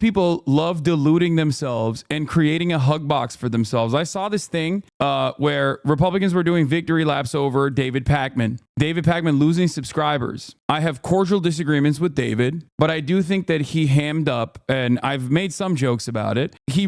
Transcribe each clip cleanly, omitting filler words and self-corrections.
people love deluding themselves and creating a hug box for themselves. I saw this thing where Republicans were doing victory laps over David Pakman. David Pakman losing subscribers. I have cordial disagreements with David, but I do think that he hammed up, and I've made some jokes about it. He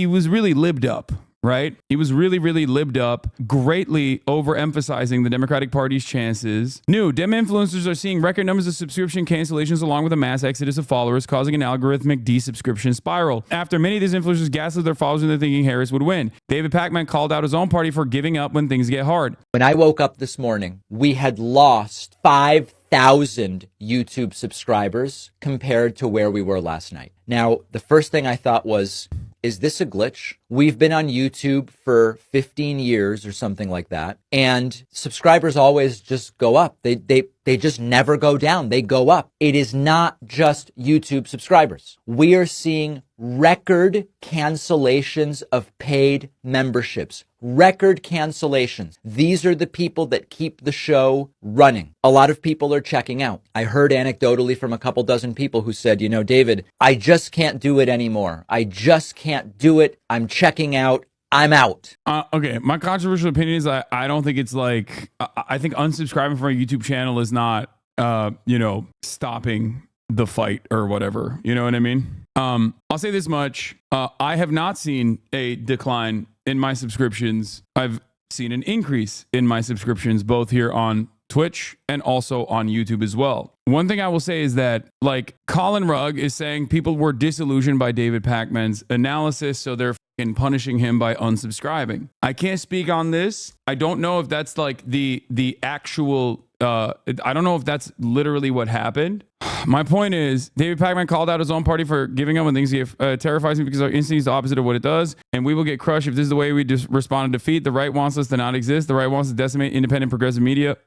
was really libbed up. Right? He was really, really libbed up, greatly overemphasizing the Democratic Party's chances. New Dem influencers are seeing record numbers of subscription cancellations along with a mass exodus of followers, causing an algorithmic desubscription spiral. After many of these influencers gaslit their followers into thinking Harris would win, David Pakman called out his own party for giving up when things get hard. When I woke up this morning, we had lost 5,000 YouTube subscribers compared to where we were last night. Now, the first thing I thought was, is this a glitch? We've been on YouTube for 15 years or something like that, and subscribers always just go up. They just never go down. They go up. It is not just YouTube subscribers. We are seeing record cancellations of paid memberships. Record cancellations. These are the people that keep the show running. A lot of people are checking out. I heard anecdotally from a couple dozen people who said, you know, David, I just can't do it anymore. I just can't do it. I'm checking out. I'm out. Okay, my controversial opinion is I don't think it's like, I think unsubscribing from a YouTube channel is not, stopping the fight or whatever. You know what I mean? I'll say this much. I have not seen a decline in my subscriptions. I've seen an increase in my subscriptions, both here on Twitch and also on YouTube as well. One thing I will say is that, like, Colin Rugg is saying people were disillusioned by David Pakman's analysis, so they're punishing him by unsubscribing. I can't speak on this. I don't know if that's like the actual, I don't know if that's literally what happened. My point is, David Pakman called out his own party for giving up when things get terrifies me because our instinct is the opposite of what it does, and we will get crushed if this is the way we just respond to defeat. The right wants us to not exist. The right wants to decimate independent progressive media.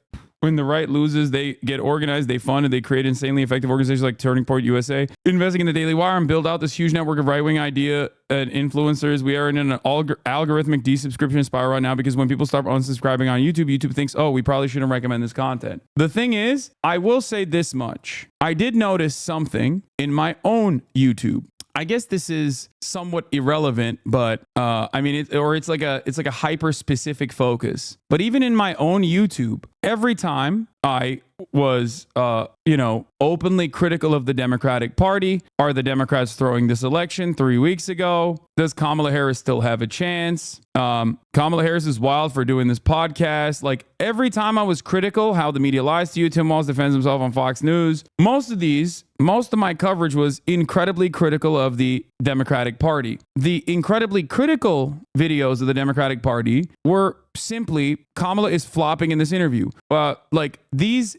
When the right loses, they get organized, they fund, and they create insanely effective organizations like Turning Point USA, investing in the Daily Wire, and build out this huge network of right-wing idea and influencers. We are in an algorithmic desubscription spiral right now because when people start unsubscribing on YouTube, YouTube thinks, oh, we probably shouldn't recommend this content. The thing is, I will say this much. I did notice something in my own YouTube. I guess this is somewhat irrelevant, but it's like a hyper specific focus. But even in my own YouTube, every time I was, openly critical of the Democratic Party, are the Democrats throwing this election 3 weeks ago? Does Kamala Harris still have a chance? Kamala Harris is wild for doing this podcast. Like, every time I was critical, how the media lies to you, Tim Walz defends himself on Fox News. Most of my coverage was incredibly critical of the Democratic Party. The incredibly critical videos of the Democratic Party were simply Kamala is flopping in this interview. Like these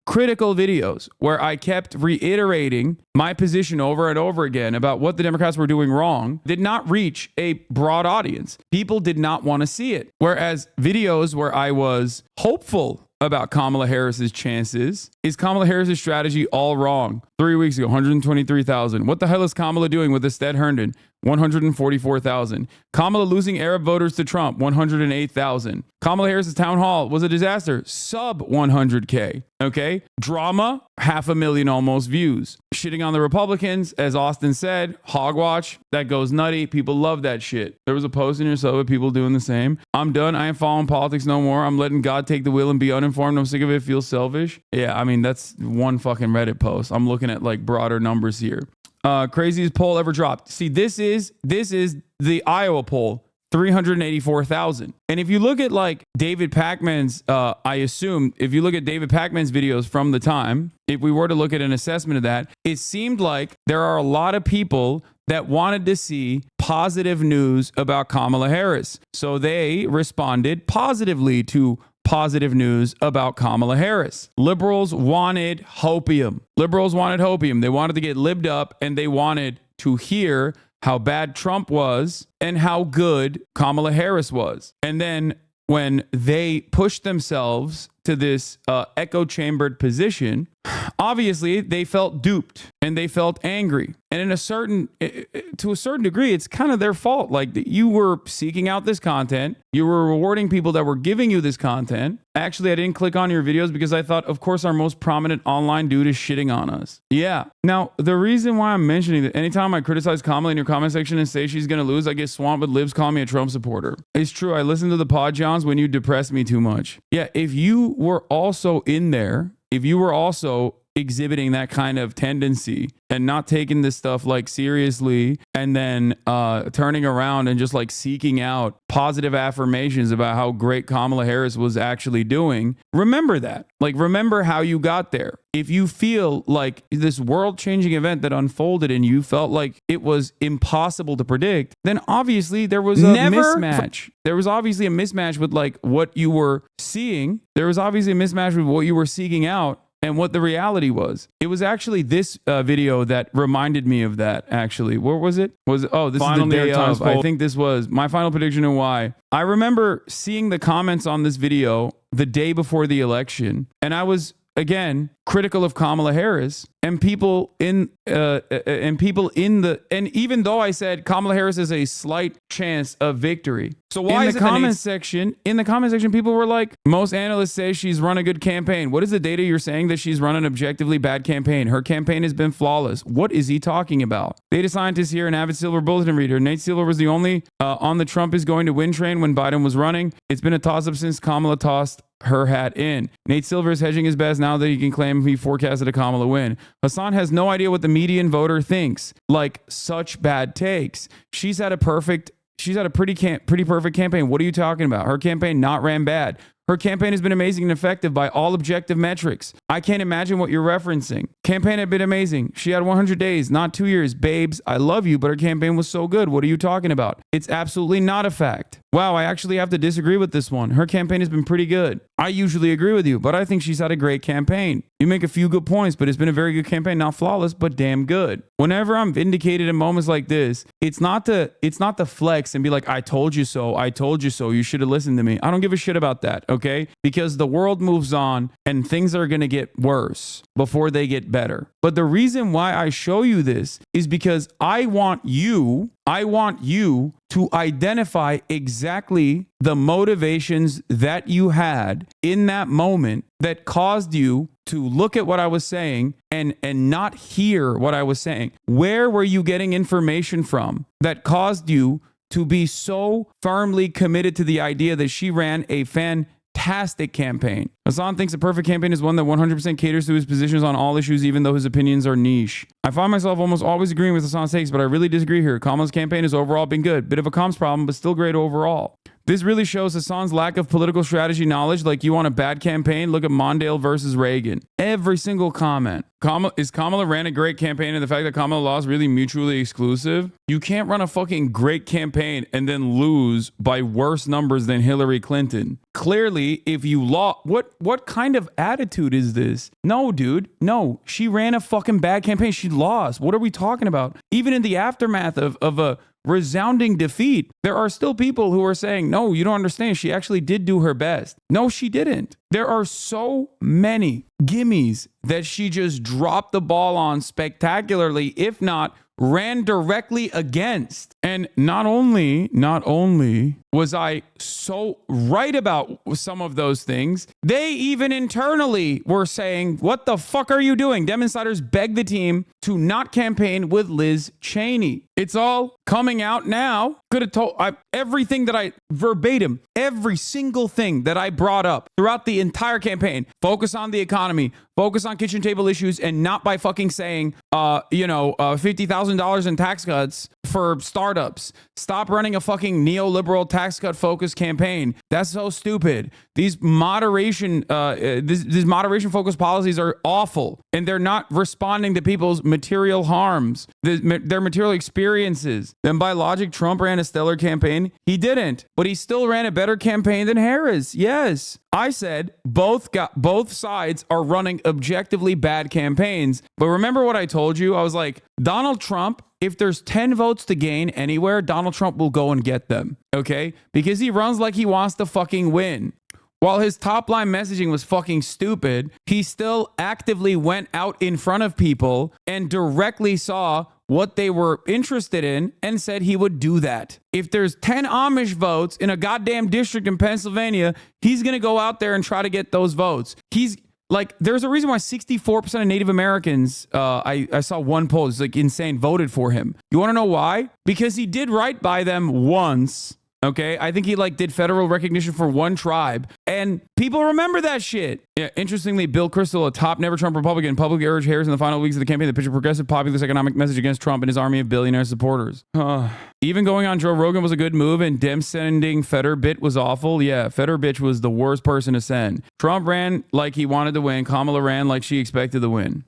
critical videos where I kept reiterating my position over and over again about what the Democrats were doing wrong did not reach a broad audience. People did not want to see it. Whereas videos where I was hopeful about Kamala Harris's chances, is Kamala Harris's strategy all wrong? 3 weeks ago, 123,000. What the hell is Kamala doing with Stead Herndon? 144,000. Kamala losing Arab voters to Trump, 108,000. Kamala Harris's town hall was a disaster, sub 100K. Okay. Drama, 500,000 almost views. Shitting on the Republicans, as Austin said, hogwash, that goes nutty. People love that shit. There was a post in your sub of people doing the same. I'm done. I ain't following politics no more. I'm letting God take the wheel and be uninformed. I'm sick of it. Feel selfish. Yeah, I mean, that's one fucking Reddit post. I'm looking at like broader numbers here. Craziest poll ever dropped. See, this is the Iowa poll, 384,000. And if you look at like David Pakman's, I assume if you look at David Pakman's videos from the time, if we were to look at an assessment of that, it seemed like there are a lot of people that wanted to see positive news about Kamala Harris. So they responded positively to positive news about Kamala Harris. Liberals wanted hopium. They wanted to get libbed up, and they wanted to hear how bad Trump was and how good Kamala Harris was. And then when they pushed themselves to this echo chambered position, obviously they felt duped and they felt angry. And to a certain degree, it's kind of their fault. Like, you were seeking out this content. You were rewarding people that were giving you this content. Actually, I didn't click on your videos because I thought, of course, our most prominent online dude is shitting on us. Yeah. Now, the reason why I'm mentioning that, anytime I criticize Kamala in your comment section and say she's going to lose, I get swamped with libs calling me a Trump supporter. It's true. I listen to the pod Johns when you depress me too much. Yeah. If you were also in there, if you were also exhibiting that kind of tendency and not taking this stuff like seriously, and then turning around and just like seeking out positive affirmations about how great Kamala Harris was actually doing, remember that. Like, remember how you got there. If you feel like this world-changing event that unfolded and you felt like it was impossible to predict, then obviously there was a mismatch. There was obviously a mismatch with like what you were seeing. There was obviously a mismatch with what you were seeking out and what the reality was. It was actually this video that reminded me of that, actually. Where was it? This is the day of. I think this was my final prediction and why. I remember seeing the comments on this video the day before the election, and I was, again, critical of Kamala Harris, and even though I said Kamala Harris has a slight chance of victory. So why in the comment section, people were like, most analysts say she's run a good campaign. What is the data you're saying that she's run an objectively bad campaign? Her campaign has been flawless. What is he talking about? Data scientist here, an avid Silver bulletin reader. Nate Silver was the only on the Trump is going to win train when Biden was running. It's been a toss-up since Kamala tossed her hat in. Nate Silver is hedging his bets now that he can claim he forecasted a Kamala win. Hasan has no idea what the median voter thinks. Like, such bad takes. She's had a pretty perfect campaign. What are you talking about? Her campaign not ran bad. Her campaign has been amazing and effective by all objective metrics. I can't imagine what you're referencing. Campaign had been amazing. She had 100 days, not 2 years. Babes, I love you, but her campaign was so good. What are you talking about? It's absolutely not a fact. Wow, I actually have to disagree with this one. Her campaign has been pretty good. I usually agree with you, but I think she's had a great campaign. You make a few good points, but it's been a very good campaign. Not flawless, but damn good. Whenever I'm vindicated in moments like this, it's not to flex and be like, I told you so. I told you so. You should have listened to me. I don't give a shit about that, okay? Because the world moves on and things are going to get worse before they get better. But the reason why I show you this is because I want you to identify exactly the motivations that you had in that moment that caused you to look at what I was saying and not hear what I was saying. Where were you getting information from that caused you to be so firmly committed to the idea that she ran a fantastic campaign? Hasan thinks a perfect campaign is one that 100% caters to his positions on all issues, even though his opinions are niche. I find myself almost always agreeing with Hasan's takes, but I really disagree here. Kamala's campaign has overall been good. Bit of a comms problem, but still great overall. This really shows Hasan's lack of political strategy knowledge. Like, you want a bad campaign? Look at Mondale versus Reagan. Every single comment. Kamala ran a great campaign, and the fact that Kamala lost really mutually exclusive? You can't run a fucking great campaign and then lose by worse numbers than Hillary Clinton. Clearly, if you lost, what kind of attitude is this? No, dude. No, she ran a fucking bad campaign. She lost. What are we talking about? Even in the aftermath of a resounding defeat, there are still people who are saying, no, you don't understand. She actually did do her best. No, she didn't. There are so many gimmies that she just dropped the ball on spectacularly, if not ran directly against. And not only was I so right about some of those things, they even internally were saying, what the fuck are you doing? Dem insiders begged the team to not campaign with Liz Cheney. It's all coming out now. Could have told everything that I verbatim, every single thing that I brought up throughout the entire campaign. Focus on the economy, focus on kitchen table issues, and not by fucking saying, $50,000 in tax cuts for startups. Stop running a fucking neoliberal tax cut focused campaign. That's so stupid. These moderation focused policies are awful, and they're not responding to people's material harms, their material experiences. Then by logic, Trump ran a stellar campaign. He didn't, but he still ran a better campaign than Harris. Yes. I said both sides are running objectively bad campaigns. But remember what I told you? I was like, Donald Trump, if there's 10 votes to gain anywhere, Donald Trump will go and get them. Okay? Because he runs like he wants to fucking win. while his top line messaging was fucking stupid, he still actively went out in front of people and directly saw what they were interested in and said he would do that. If there's 10 Amish votes in a goddamn district in Pennsylvania, he's going to go out there and try to get those votes. He's like, there's a reason why 64% of Native Americans, I saw one poll, it's like insane, voted for him. You want to know why? Because he did right by them once. Okay, I think he like did federal recognition for one tribe, and people remember that shit. Yeah, interestingly, Bill Kristol, a top never Trump Republican, publicly urged Harris in the final weeks of the campaign to pitch a progressive populist economic message against Trump and his army of billionaire supporters. Even going on Joe Rogan was a good move, and Dem sending Fetterbit was awful. Yeah, Fetterbitch was the worst person to send. Trump ran like he wanted to win. Kamala ran like she expected to win.